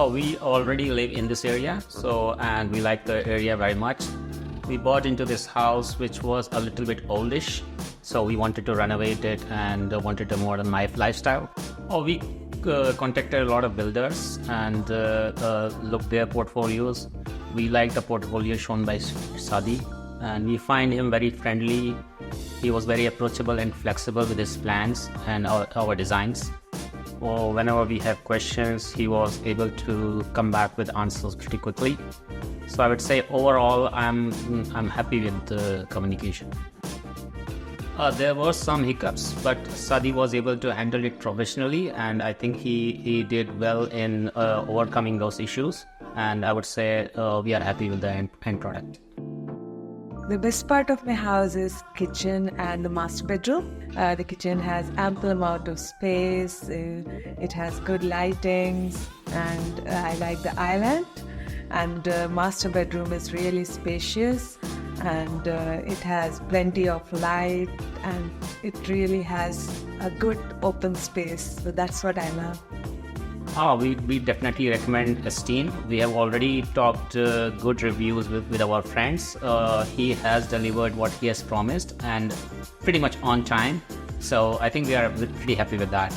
Oh, we already live in this area, and we like the area very much. We bought into this house which was a little bit oldish, so we wanted to renovate it and wanted a modern lifestyle. We contacted a lot of builders and looked their portfolios. We like the portfolio shown by Sadi, and we find him very friendly. He was very approachable and flexible with his plans and our designs. Whenever we have questions, he was able to come back with answers pretty quickly. So I would say overall, I'm happy with the communication. There were some hiccups, but Sadi was able to handle it professionally, and I think he did well in overcoming those issues. And I would say we are happy with the end product. The best part of my house is kitchen and the master bedroom. The kitchen has ample amount of space. It has good lightings, and I like the island. And master bedroom is really spacious, and it has plenty of light, and it really has a good open space. So that's what I love. We definitely recommend Esteem. We have already talked good reviews with our friends. He has delivered what he has promised and pretty much on time. So I think we are pretty happy with that.